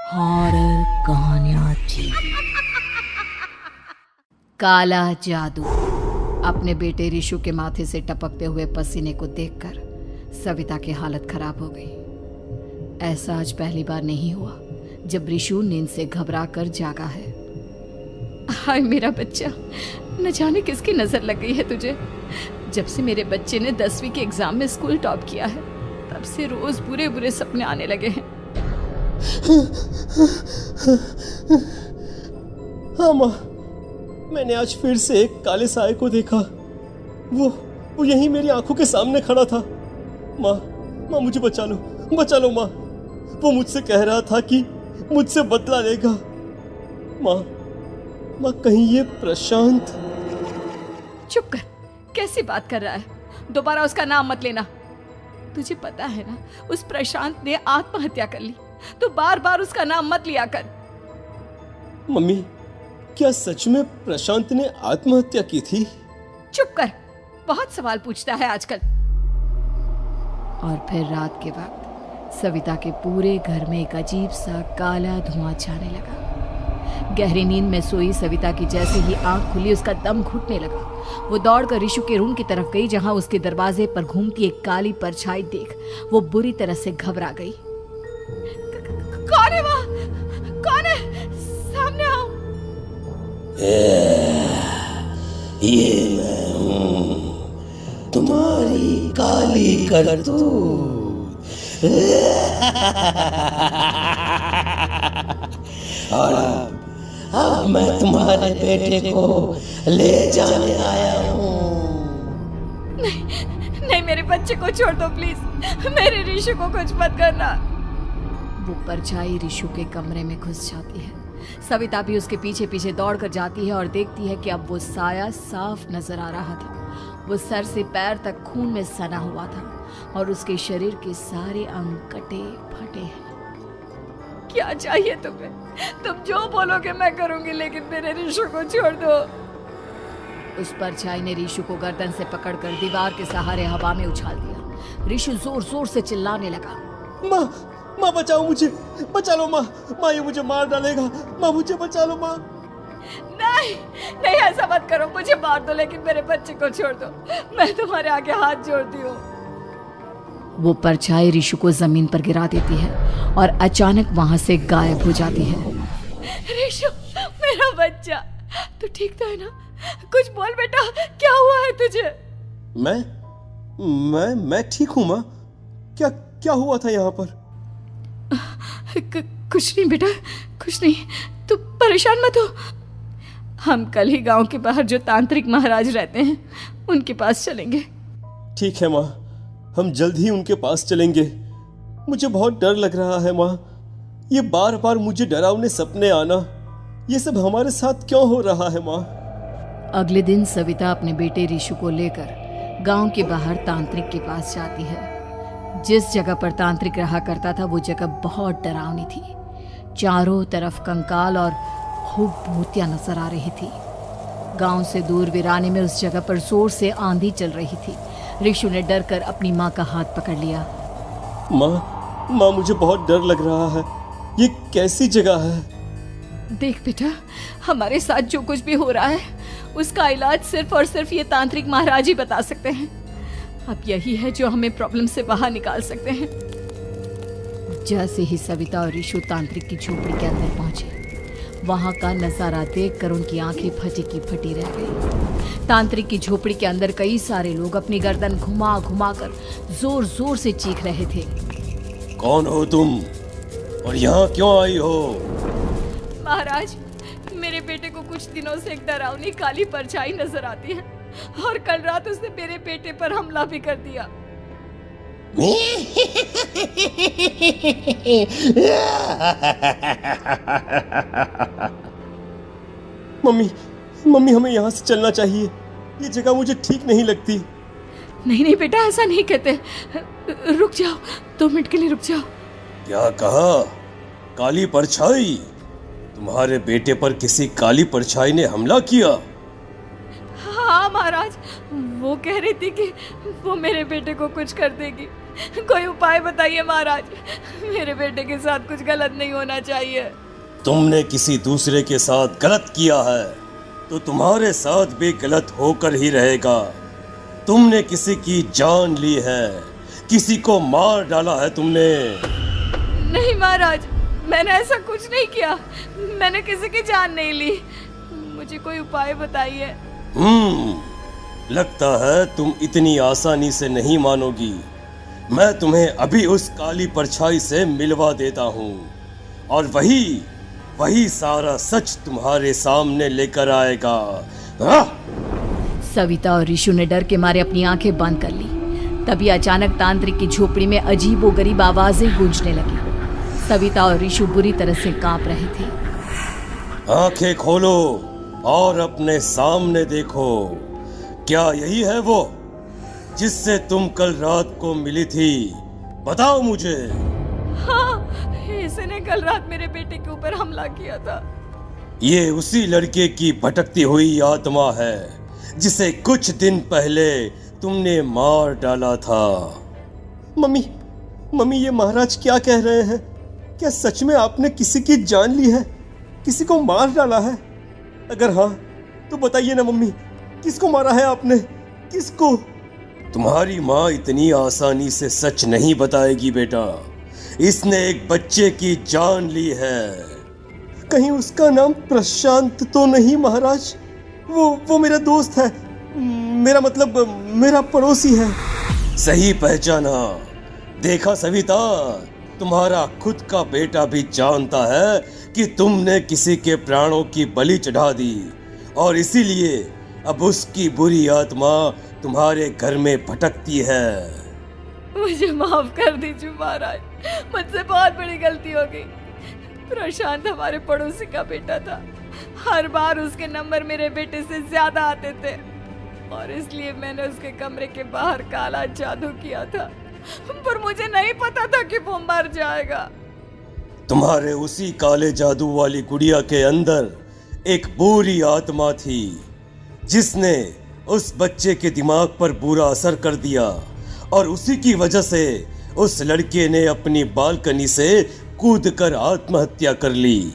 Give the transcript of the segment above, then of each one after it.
Horror कहानियां थी। काला जादू। अपने बेटे रिशु के माथे से टपकते हुए पसीने को देखकर सविता की हालत खराब हो गई। ऐसा आज पहली बार नहीं हुआ जब रिशु नींद से घबरा कर जागा है। हाय मेरा बच्चा, न जाने किसकी नजर लग गई है तुझे। जब से मेरे बच्चे ने 10वीं के एग्जाम में स्कूल टॉप किया है तब से रोज बुरे बुरे सपने आने लगे हैं। हाँ माँ, मैंने आज फिर से एक काले साए को देखा। वो यहीं मेरी आंखों के सामने खड़ा था। माँ मुझे बचा लो माँ। वो मुझसे कह रहा था कि मुझसे बदला लेगा। माँ कहीं ये प्रशांत। चुप कर, कैसी बात कर रहा है? दोबारा उसका नाम मत लेना। तुझे पता है ना, उस प्रशांत ने आत्महत्या कर ली, तो बार बार उसका नाम मत लिया कर। मम्मी, क्या सच में प्रशांत ने आत्महत्या की थी? चुप कर, बहुत सवाल पूछता है आजकल। और फिर रात के वक्त सविता के पूरे घर में एक अजीब सा काला धुआं छाने लगा। गहरी नींद में सोई सविता की जैसे ही आंख खुली उसका दम घुटने लगा। वो दौड़कर रिशु के रूम की तरफ गई जहां उसके दरवाजे पर घूमती एक काली परछाई देख वो बुरी तरह से घबरा गई। कौन है वहाँ? कौन है? सामने आओ। ये मैं हूँ, तुम्हारी काली करतूत। और अब मैं तुम्हारे बेटे को ले जाने आया हूँ। नहीं, मेरे बच्चे को छोड़ दो प्लीज। मेरे रिशु को कुछ मत करना। वो परछाई रिशु के कमरे में घुस जाती है। सविता भी उसके पीछे पीछे दौड़कर जाती है और देखती है कि अब वो साया साफ नजर आ रहा था। वो सर से पैर तक खून में सना हुआ था और उसके शरीर के सारे अंग कटे फटे हैं। क्या चाहिए तुम्हें? तुम जो बोलोगे मैं करूंगी, लेकिन मेरे रिशु को छोड़ दो। उस परछाई ने रिशु को गर्दन से पकड़कर दीवार के सहारे हवा में उछाल दिया। रिशु जोर जोर से चिल्लाने लगा। माँ बचाओ मुझे, बचा लो माँ। ये मुझे मार डालेगा। माँ मुझे बचा लो माँ। नहीं ऐसा मत करो। मुझे मार दो लेकिन मेरे बच्चे को छोड़ दो। मैं तुम्हारे आगे हाथ जोड़ती हूँ। वो परछाई रिशु को जमीन पर गिरा देती है और अचानक वहां से गायब हो जाती है। रिशु, मेरा बच्चा, तू ठीक तो है ना? कुछ बोल बेटा, क्या हुआ है तुझे? मैं ठीक हूँ माँ। क्या हुआ था यहाँ पर? कुछ नहीं बेटा, कुछ नहीं। तू परेशान मत हो। हम कल ही गांव के बाहर जो तांत्रिक महाराज रहते हैं उनके पास चलेंगे। ठीक है माँ, हम जल्द ही उनके पास चलेंगे। मुझे बहुत डर लग रहा है माँ। ये बार बार मुझे डरावने सपने आना, ये सब हमारे साथ क्यों हो रहा है माँ? अगले दिन सविता अपने बेटे रिशु को लेकर गांव के बाहर तांत्रिक के पास जाती है। जिस जगह पर तांत्रिक रहा करता था वो जगह बहुत डरावनी थी। चारों तरफ कंकाल और खूब भूतियां नजर आ रही थी। गांव से दूर वीराने में उस जगह पर जोर से आंधी चल रही थी। रिशु ने डर कर अपनी माँ का हाथ पकड़ लिया। माँ मुझे बहुत डर लग रहा है। ये कैसी जगह है? देख बेटा, हमारे साथ जो कुछ भी हो रहा है उसका इलाज सिर्फ और सिर्फ ये तांत्रिक महाराज ही बता सकते हैं। अब यही है जो हमें प्रॉब्लम से बाहर निकाल सकते हैं। जैसे ही सविता और रिशु तांत्रिक की झोपड़ी के अंदर पहुंचे, वहां का नजारा देखकर उनकी आंखें फटी की फटी रह गई। तांत्रिक की झोपड़ी के अंदर कई सारे लोग अपनी गर्दन घुमा घुमा कर जोर जोर से चीख रहे थे। कौन हो तुम और यहाँ क्यों आई हो? महाराज, मेरे बेटे को कुछ दिनों से एक डरावनी काली परछाई नजर आती है और कल रात उसने मेरे बेटे पर हमला भी कर दिया। मम्मी हमें यहाँ से चलना चाहिए। ये जगह मुझे ठीक नहीं लगती। नहीं बेटा, ऐसा नहीं कहते। रुक जाओ, 2 मिनट के लिए रुक जाओ। क्या कहा? काली परछाई? तुम्हारे बेटे पर किसी काली परछाई ने हमला किया? हाँ महाराज, वो कह रही थी कि वो मेरे बेटे को कुछ कर देगी। कोई उपाय बताइए महाराज। मेरे बेटे के साथ कुछ गलत नहीं होना चाहिए। तुमने किसी दूसरे के साथ गलत किया है तो तुम्हारे साथ भी गलत होकर ही रहेगा। तुमने किसी की जान ली है, किसी को मार डाला है तुमने। नहीं महाराज, मैंने ऐसा कुछ नहीं किया। मैंने किसी की जान नहीं ली। मुझे कोई उपाय बताइए। लगता है तुम इतनी आसानी से नहीं मानोगी। मैं तुम्हें अभी उस काली परछाई से मिलवा देता हूँ और वही सारा सच तुम्हारे सामने लेकर आएगा। सविता और ऋषु ने डर के मारे अपनी आंखें बंद कर ली। तभी अचानक तांत्रिक की झोपड़ी में अजीबोगरीब आवाजें गूंजने लगी। सविता और ऋषु बुरी तरह से कांप रहे थे। आंखें खोलो और अपने सामने देखो। क्या यही है वो जिससे तुम कल रात को मिली थी? बताओ मुझे। हाँ, इसने कल रात मेरे बेटे के ऊपर हमला किया था। ये उसी लड़के की भटकती हुई आत्मा है जिसे कुछ दिन पहले तुमने मार डाला था। मम्मी ये महाराज क्या कह रहे हैं? क्या सच में आपने किसी की जान ली है, किसी को मार डाला है? अगर हाँ तो बताइए ना मम्मी, किसको मारा है आपने? किसको? तुम्हारी माँ इतनी आसानी से सच नहीं बताएगी बेटा। इसने एक बच्चे की जान ली है। कहीं उसका नाम प्रशांत तो नहीं महाराज? वो मेरा दोस्त है, मेरा मतलब मेरा पड़ोसी है। सही पहचाना। देखा सविता, तुम्हारा खुद का बेटा भी जानता है कि तुमने किसी के प्राणों की बलि चढ़ा दी और इसीलिए अब उसकी बुरी आत्मा तुम्हारे घर में भटकती है। मुझे माफ कर दीजिए महाराज, मुझसे बहुत बड़ी गलती हो गई। प्रशांत हमारे पड़ोसी का बेटा था। हर बार उसके नंबर मेरे बेटे से ज्यादा आते थे और इसलिए मैंने उसके कमरे के बाहर काला जादू किया था, पर मुझे नहीं पता था कि वो मर जाएगा। तुम्हारे उसी काले जादू वाली गुड़िया के अंदर एक बुरी आत्मा थी जिसने उस बच्चे के दिमाग पर बुरा असर कर दिया और उसी की वजह से उस लड़के ने अपनी बालकनी से कूदकर आत्महत्या कर ली।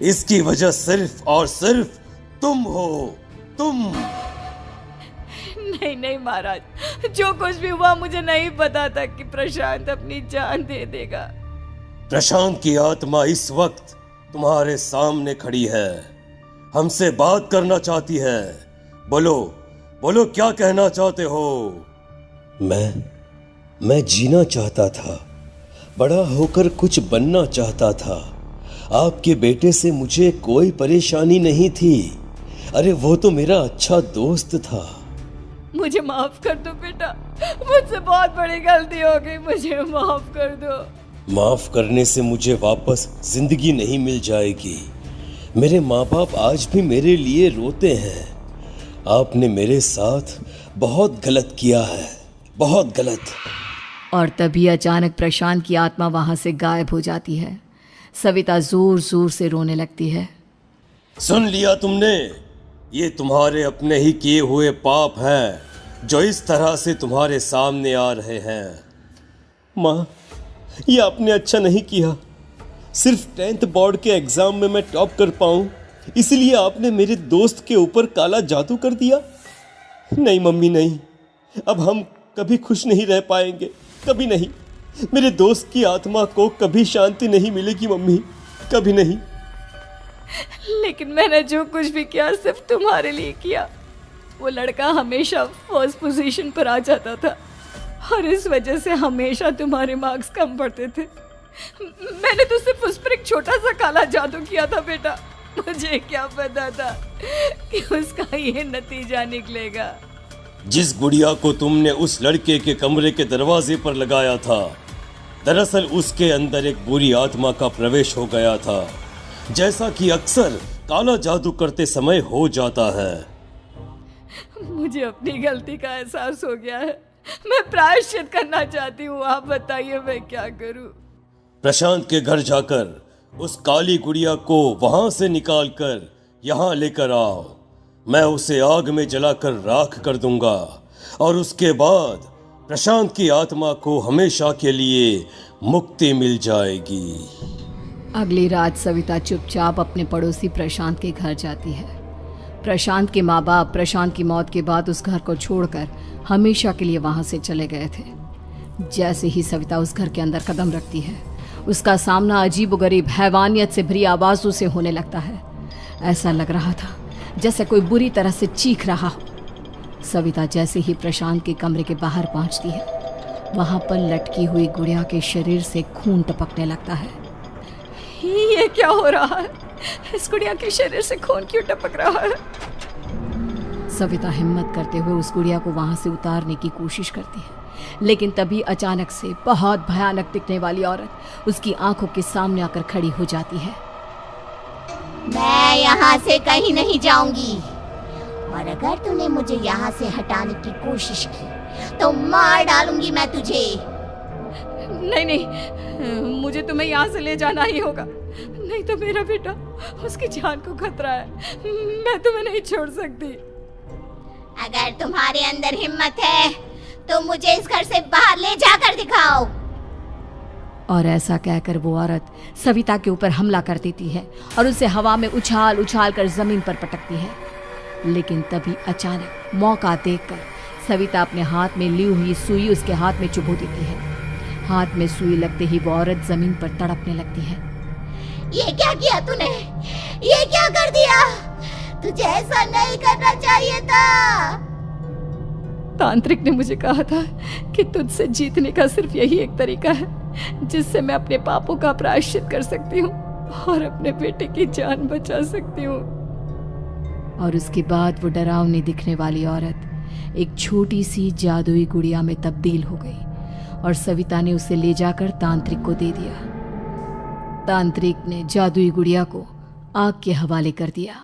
इसकी वजह सिर्फ और सिर्फ तुम हो, तुम। नहीं महाराज, जो कुछ भी हुआ मुझे नहीं पता था कि प्रशांत अपनी जान दे देगा। प्रशांत की आत्मा इस वक्त तुम्हारे सामने खड़ी है, हमसे बात करना चाहती है। बोलो क्या कहना चाहते हो? मैं जीना चाहता था, बड़ा होकर कुछ बनना चाहता था। आपके बेटे से मुझे कोई परेशानी नहीं थी। अरे वो तो मेरा अच्छा दोस्त था। मुझे माफ कर दो बेटा, मुझसे बहुत बड़ी गलती हो गई, मुझे माफ कर दो। माफ करने से मुझे वापस जिंदगी नहीं मिल जाएगी। मेरे माँ बाप आज भी मेरे लिए रोते हैं। आपने मेरे साथ बहुत गलत किया है, बहुत गलत। और तभी अचानक प्रशांत की आत्मा वहां से गायब हो जाती है। सविता जोर जोर से रोने लगती है। सुन लिया तुमने? ये तुम्हारे अपने ही किए हुए पाप हैं जो इस तरह से तुम्हारे सामने आ रहे हैं। माँ, ये आपने अच्छा नहीं किया। सिर्फ 10th बोर्ड के एग्जाम में मैं टॉप कर पाऊँ इसीलिए आपने मेरे दोस्त के ऊपर काला जादू कर दिया। नहीं मम्मी नहीं, अब हम कभी खुश नहीं रह पाएंगे, कभी नहीं। मेरे दोस्त की आत्मा को कभी शांति नहीं मिलेगी मम्मी, कभी नहीं। लेकिन मैंने जो कुछ भी किया सिर्फ तुम्हारे लिए किया। वो लड़का हमेशा फर्स्ट पोजीशन पर आ जाता था और इस वजह से हमेशा तुम्हारे मार्क्स कम पड़ते थे। मैंने तो सिर्फ उस पर एक छोटा सा काला जादू किया था बेटा। मुझे क्या पता था कि उसका ये नतीजा निकलेगा। जिस गुड़िया को तुमने उस लड़के के कमरे के दरवाजे पर लगाया था, दरअसल उसके अंदर एक बुरी आत्मा का प्रवेश हो गया था, जैसा कि अक्सर काला जादू करते समय हो जाता है। मुझे अपनी गलती का एहसास हो गया है। मैं प्रायश्चित करना चाहती हूँ। आप बताइए मैं क्या करूँ? प्रशांत के घर जाकर उस काली गुड़िया को वहां से निकालकर यहाँ लेकर आओ। मैं उसे आग में जलाकर राख कर दूंगा और उसके बाद प्रशांत की आत्मा को हमेशा के लिए मुक्ति मिल जाएगी। अगली रात सविता चुपचाप अपने पड़ोसी प्रशांत के घर जाती है। प्रशांत के माँ बाप प्रशांत की मौत के बाद उस घर को छोड़कर हमेशा के लिए वहां से चले गए थे। जैसे ही सविता उस घर के अंदर कदम रखती है, उसका सामना अजीबोगरीब हैवानियत से भरी आवाजों से होने लगता है। ऐसा लग रहा था जैसे कोई बुरी तरह से चीख रहा हो। सविता जैसे ही प्रशांत के कमरे के बाहर पहुंचती है, वहां पर लटकी हुई गुड़िया के शरीर से खून टपकने लगता है। ये क्या हो रहा है? इस गुड़िया के शरीर से खून क्यों टपक रहा है? सविता हिम्मत करते हुए उस गुड़िया को वहां से उतारने की कोशिश करती है, लेकिन तभी अचानक से बहुत भयानक दिखने वाली औरत उसकी आंखों के सामने आकर खड़ी हो जाती है। मैं यहाँ से कहीं नहीं जाऊंगी, और अगर तूने मुझे यहाँ से हटाने की कोशिश की तो मार डालूंगी मैं तुझे। नहीं नहीं, मुझे तुम्हें यहाँ से ले जाना ही होगा, नहीं तो मेरा बेटा, उसकी जान को खतरा है। मैं तुम्हें नहीं छोड़ सकती। अगर तुम्हारे अंदर हिम्मत है तो मुझे इस घर से बाहर ले जाकर दिखाओ। और ऐसा कहकर वो औरत सविता के ऊपर हमला कर देती है और उसे हवा में उछाल उछाल कर जमीन पर पटकती है। लेकिन तभी अचानक मौका देखकर सविता अपने हाथ में ली हुई सुई उसके हाथ में चुभो देती है। हाथ में सुई लगते ही वो औरत जमीन पर तड़पने लगती है। ये क्या किया तूने? ये क्या कर दिया? तुझे ऐसा नहीं करना चाहिए था। तांत्रिक ने मुझे कहा था कि तुझसे जीतने का सिर्फ यही एक तरीका है जिससे मैं अपने पापों का प्रायश्चित कर सकती हूँ और अपने बेटे की जान बचा सकती हूँ। और उसके बाद वो डरावनी दिखने वाली औरत एक छोटी सी जादुई गुड़िया में तब्दील हो गई और सविता ने उसे ले जाकर तांत्रिक को दे दिया। तांत्रिक ने जादुई गुड़िया को आग के हवाले कर दिया।